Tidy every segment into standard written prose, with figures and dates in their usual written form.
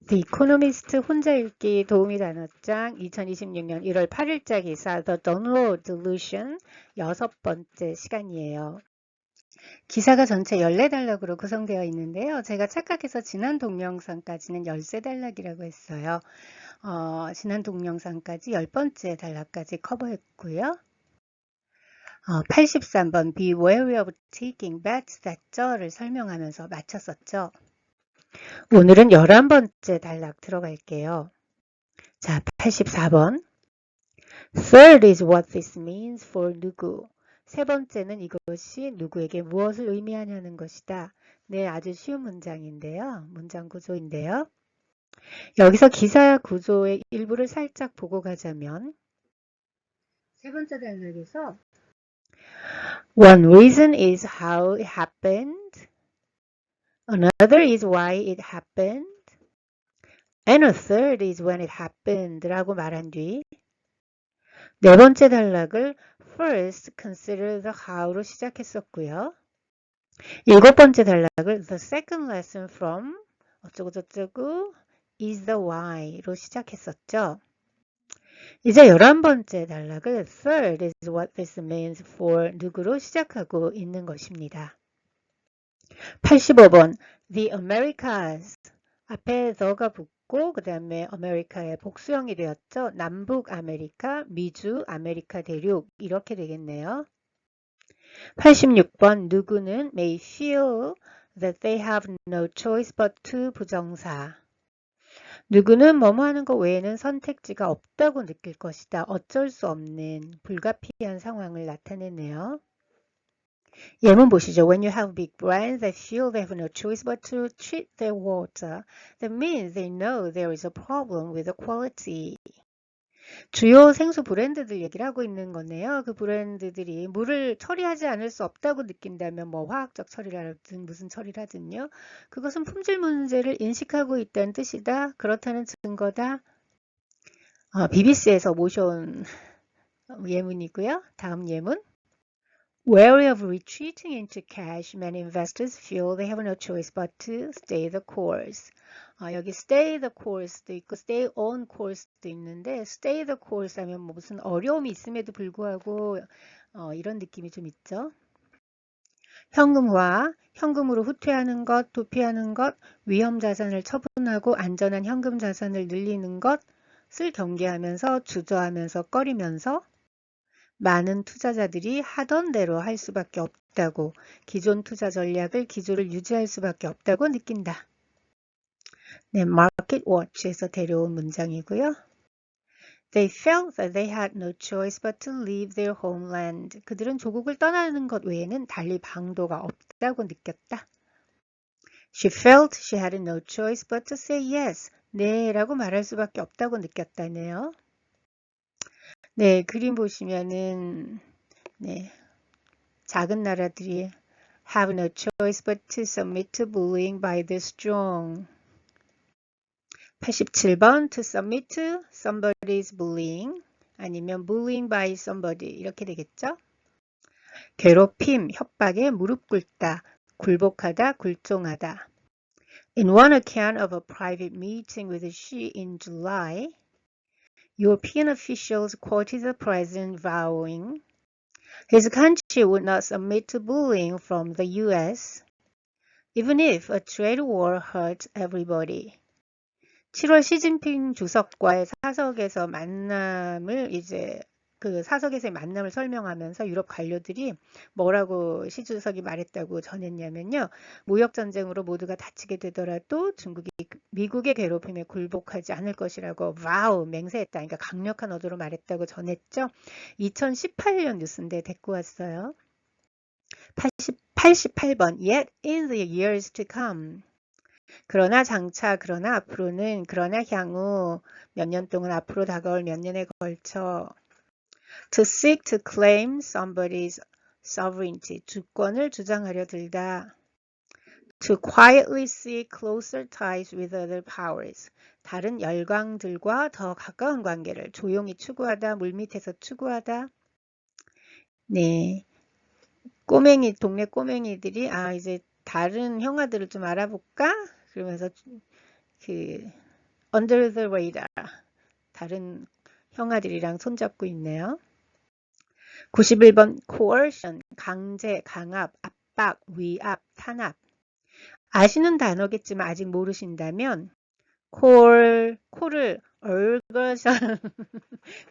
The Economist 혼자 읽기 도우미 단어장 2026년 1월 8일자 기사 The Download Delusion 6번째 시간이에요. 기사가 전체 14단락으로 구성되어 있는데요. 제가 착각해서 지난 동영상까지는 13단락이라고 했어요. 지난 동영상까지 10번째 단락까지 커버했고요. 83번 Be wary of taking bets that를 설명하면서 마쳤었죠. 오늘은 11번째 단락 들어갈게요. 자, 84번. Third is what this means for 누구. 세 번째는 이것이 누구에게 무엇을 의미하냐는 것이다. 네, 아주 쉬운 문장인데요. 문장 구조인데요. 여기서 기사 구조의 일부를 살짝 보고 가자면 세 번째 단락에서 One reason is how it happened. Another is why it happened. And a third is when it happened 라고 말한 뒤 네 번째 단락을 First consider the how로 시작했었고요. 일곱 번째 단락을 The second lesson from 어쩌고저쩌고 is the why로 시작했었죠. 이제 11번째 단락을 Third is what this means for 누구로 시작하고 있는 것입니다. 85번 The Americas 앞에 the가 붙고 그 다음에 아메리카의 복수형이 되었죠. 남북 아메리카, 미주, 아메리카 대륙 이렇게 되겠네요. 86번 누구는 may feel that they have no choice but to 부정사. 누구는 뭐뭐 하는 것 외에는 선택지가 없다고 느낄 것이다. 어쩔 수 없는 불가피한 상황을 나타내네요. 예문 보시죠. When you have big brands that feel they have no choice but to treat their water, that means they know there is a problem with the quality. 주요 생수 브랜드들 얘기를 하고 있는 거네요. 그 브랜드들이 물을 처리하지 않을 수 없다고 느낀다면 뭐 화학적 처리를 하든 무슨 처리를 하든요. 그것은 품질 문제를 인식하고 있다는 뜻이다. 그렇다는 증거다. BBC에서 모셔온 예문이고요. 다음 예문. Wary of retreating into cash, many investors feel they have no choice but to stay the course. 여기 stay the course도 있고 stay on course도 있는데 stay the course 하면 뭐 무슨 어려움이 있음에도 불구하고 이런 느낌이 좀 있죠. 현금화, 현금으로 후퇴하는 것, 도피하는 것, 위험 자산을 처분하고 안전한 현금 자산을 늘리는 것을 경계하면서 주저하면서 꺼리면서 많은 투자자들이 하던 대로 할 수밖에 없다고 기존 투자 전략을 기조를 유지할 수밖에 없다고 느낀다. 네, Market Watch에서 데려온 문장이고요. They felt that they had no choice but to leave their homeland. 그들은 조국을 떠나는 것 외에는 달리 방도가 없다고 느꼈다. She felt she had no choice but to say yes. 네 라고 말할 수밖에 없다고 느꼈다네요. 네, 그림 보시면은 네, 작은 나라들이 have no choice but to submit to bullying by the strong. 87번 to submit to somebody's bullying 아니면 bullying by somebody 이렇게 되겠죠. 괴롭힘, 협박에 무릎 꿇다, 굴복하다, 굴종하다. In one account of a private meeting with Xi in July, European officials quoted the president vowing his country would not submit to bullying from the US, even if a trade war hurt everybody. 7월 시진핑 주석과의 사석에서 만남을 그 사석에서의 만남을 설명하면서 유럽 관료들이 뭐라고 시 주석이 말했다고 전했냐면요. 무역전쟁으로 모두가 다치게 되더라도 중국이 미국의 괴롭힘에 굴복하지 않을 것이라고 와우 맹세했다. 그러니까 강력한 어조로 말했다고 전했죠. 2018년 뉴스인데 데리고 왔어요. 88번 Yet in the years to come 그러나 장차, 그러나 앞으로는, 그러나 향후 몇 년 동안 앞으로 다가올 몇 년에 걸쳐 to seek to claim somebody's sovereignty, 주권을 주장하려 들다. To quietly seek closer ties with other powers, 다른 열강들과 더 가까운 관계를 조용히 추구하다, 물밑에서 추구하다. 네, 동네 꼬맹이들이 이제 다른 형아들을 좀 알아볼까? 그러면서 under the radar. 다른 형아들이랑 손잡고 있네요. 91번 coercion, 강제, 강압, 압박, 위압, 탄압. 아시는 단어겠지만 아직 모르신다면 코를 얽어서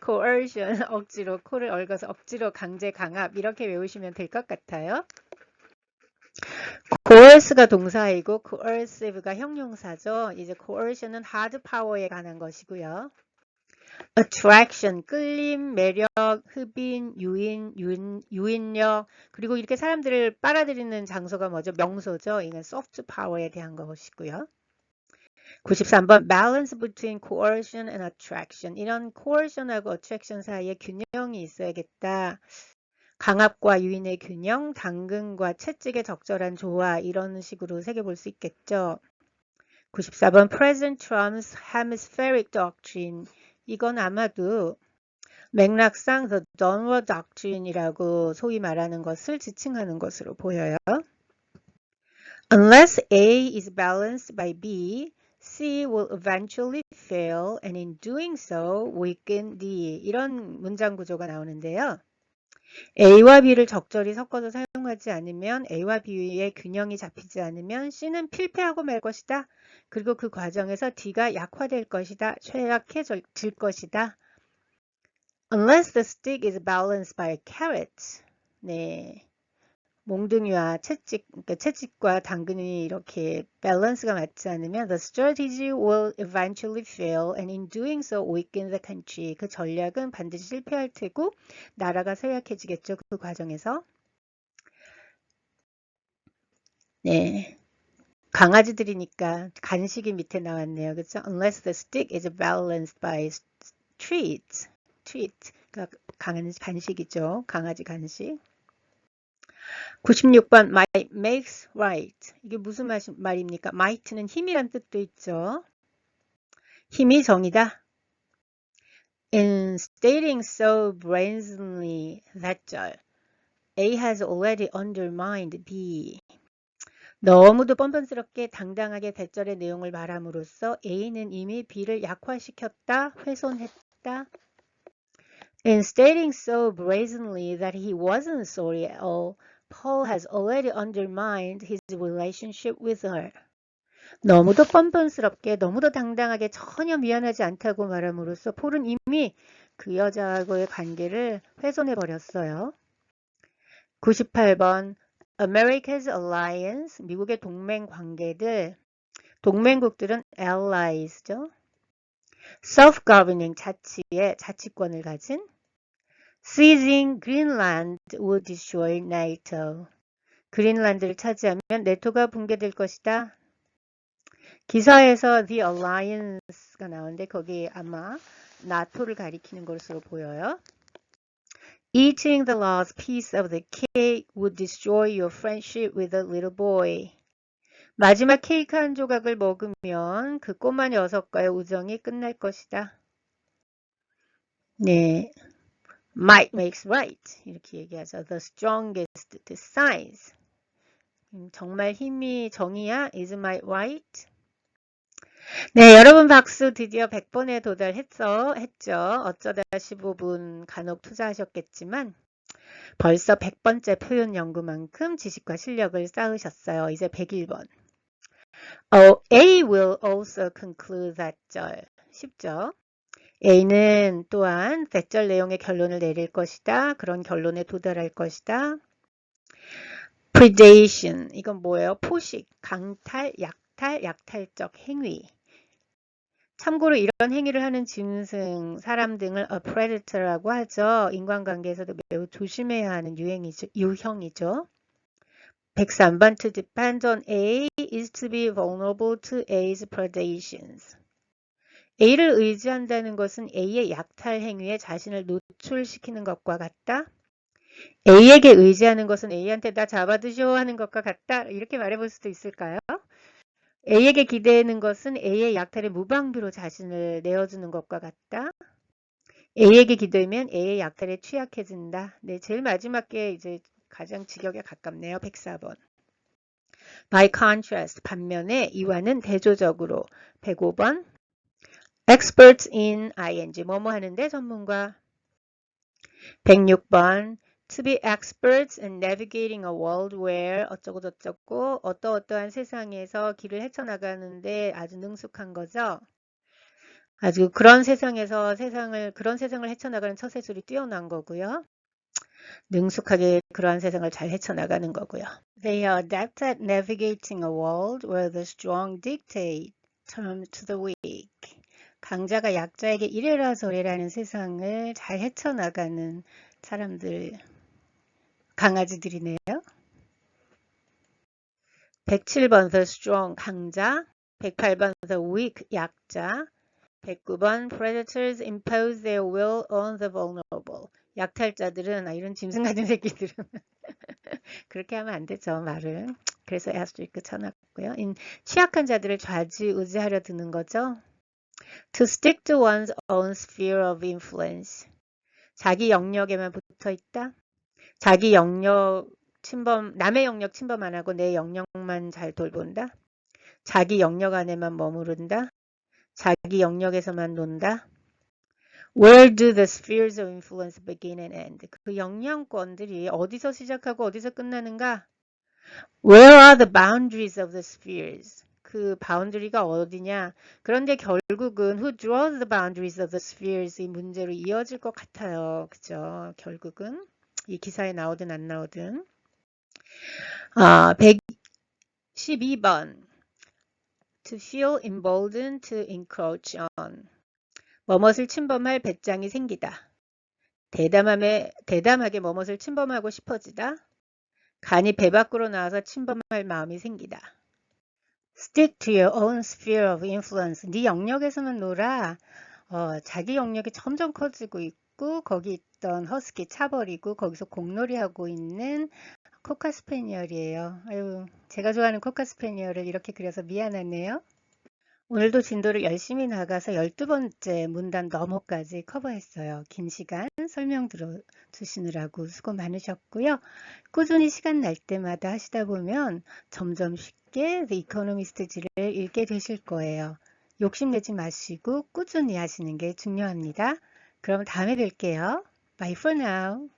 coercion, 억지로 코를 얽어서 억지로 강제, 강압 이렇게 외우시면 될 것 같아요. coerce가 동사이고 coercive가 형용사죠. 이제 coercion은 hard power에 관한 것이고요. attraction, 끌림, 매력, 흡인, 유인력, 그리고 이렇게 사람들을 빨아들이는 장소가 뭐죠? 명소죠. 이건 soft power에 대한 것이고요. 93번 balance between coercion and attraction. 이런 coercion하고 attraction 사이에 균형이 있어야겠다. 강압과 유인의 균형, 당근과 채찍의 적절한 조화 이런 식으로 새겨볼 수 있겠죠. 94번 President Trump's hemispheric doctrine. 이건 아마도 맥락상 The Donroe Doctrine이라고 소위 말하는 것을 지칭하는 것으로 보여요. Unless A is balanced by B, C will eventually fail and in doing so weaken D. 이런 문장 구조가 나오는데요. A와 B를 적절히 섞어서 사용하지 않으면 A와 B의 균형이 잡히지 않으면 C는 필패하고 말 것이다. 그리고 그 과정에서 D가 약화될 것이다. 최약해질 것이다. Unless the stick is balanced by a carrot. 네. 몽둥이와 그러니까 채찍과 당근이 이렇게 밸런스가 맞지 않으면 the strategy will eventually fail and in doing so weaken the country. 그 전략은 반드시 실패할 테고 나라가 쇠약해지겠죠. 그 과정에서. 네. 강아지들이니까 간식이 밑에 나왔네요. 그렇죠? Unless the stick is balanced by treat. 그러니까 간식이죠. 강아지 간식. 96번 might makes right. 이게 무슨 말입니까? might는 힘이란 뜻도 있죠. 힘이 정이다. In stating so brazenly that A has already undermined B. 너무도 뻔뻔스럽게 당당하게 대절의 내용을 말함으로써 A는 이미 B를 약화시켰다, 훼손했다. In stating so brazenly that he wasn't sorry at all, Paul has already undermined his relationship with her. 너무도 뻔뻔스럽게, 너무도 당당하게 전혀 미안하지 않다고 말함으로써 폴은 이미 그 여자하고의 관계를 훼손해버렸어요. 98번 America's alliance, 미국의 동맹 관계들, 동맹국들은 allies죠. self-governing, 자치권을 가진 Seizing Greenland would destroy NATO. 그린란드를 차지하면 네토가 붕괴될 것이다. 기사에서 The Alliance가 나오는데 거기 아마 나토를 가리키는 것으로 보여요. Eating the last piece of the cake would destroy your friendship with a little boy. 마지막 케이크 한 조각을 먹으면 그 꼬마 녀석과의 우정이 끝날 것이다. 네. Might makes right. 이렇게 얘기하죠. The strongest decides. 정말 힘이 정의야? Is might right? 네, 여러분 박수 드디어 100번에 도달했죠. 어쩌다 15분 간혹 투자하셨겠지만 벌써 100번째 표현 연구만큼 지식과 실력을 쌓으셨어요. 이제 101번. A will also conclude that 쉽죠? A는 또한 대절 내용의 결론을 내릴 것이다. 그런 결론에 도달할 것이다. predation, 이건 뭐예요? 포식, 강탈, 약탈적 행위. 참고로 이런 행위를 하는 짐승, 사람 등을 a predator라고 하죠. 인간관계에서도 매우 조심해야 하는 유형이죠. 103번 to depend on A is to be vulnerable to A's predations. A를 의지한다는 것은 A의 약탈 행위에 자신을 노출시키는 것과 같다. A에게 의지하는 것은 A한테 나 잡아드쇼 하는 것과 같다. 이렇게 말해볼 수도 있을까요? A에게 기대는 것은 A의 약탈에 무방비로 자신을 내어주는 것과 같다. A에게 기대면 A의 약탈에 취약해진다. 네, 제일 마지막 게 이제 가장 직역에 가깝네요. 104번. By contrast, 반면에 이와는 대조적으로 105번. experts in ing 뭐뭐 하는데 전문가. 106번 to be experts in navigating a world where 어쩌고 저쩌고 어떠어떠한 세상에서 길을 헤쳐나가는데 아주 능숙한 거죠. 아주 그런 세상에서 그런 세상을 헤쳐나가는 처세술이 뛰어난 거고요. 능숙하게 그러한 세상을 잘 헤쳐나가는 거고요. They are adept at navigating a world where the strong dictate terms to the weak. 강자가 약자에게 이래라 저래라는 세상을 잘 헤쳐나가는 사람들, 강아지들이네요. 107번 the strong 강자, 108번 the weak 약자, 109번 predators impose their will on the vulnerable. 약탈자들은 이런 짐승 같은 새끼들은 그렇게 하면 안 되죠, 말을. 그래서 asterisk 쳐놨고요. 취약한 자들을 좌지우지하려 드는 거죠. To stick to one's own sphere of influence. 자기 영역에만 붙어 있다. 자기 영역 남의 영역 침범 안 하고 내 영역만 잘 돌본다. 자기 영역 안에만 머무른다. 자기 영역에서만 논다. Where do the spheres of influence begin and end? 그 영향권들이 어디서 시작하고 어디서 끝나는가? Where are the boundaries of the spheres? 그 바운드리가 어디냐? 그런데 결국은 who draws the boundaries of the spheres 이 문제로 이어질 것 같아요. 그죠? 결국은 이 기사에 나오든 안 나오든. 112번 to feel emboldened to encroach on. 뭐뭇을 침범할 배짱이 생기다. 대담하게 뭐뭇을 침범하고 싶어지다. 간이 배 밖으로 나와서 침범할 마음이 생기다. Stick to your own sphere of influence. 네 영역에서만 놀아. 자기 영역이 점점 커지고 있고 거기 있던 허스키 차버리고 거기서 공놀이하고 있는 코카스페니얼이에요. 아유, 제가 좋아하는 코카스페니얼을 이렇게 그려서 미안하네요. 오늘도 진도를 열심히 나가서 12번째 문단 너머까지 커버했어요. 긴 시간 설명 들어주시느라고 수고 많으셨고요. 꾸준히 시간 날 때마다 하시다 보면 점점 쉽게 The Economist지를 읽게 되실 거예요. 욕심내지 마시고 꾸준히 하시는 게 중요합니다. 그럼 다음에 뵐게요. Bye for now.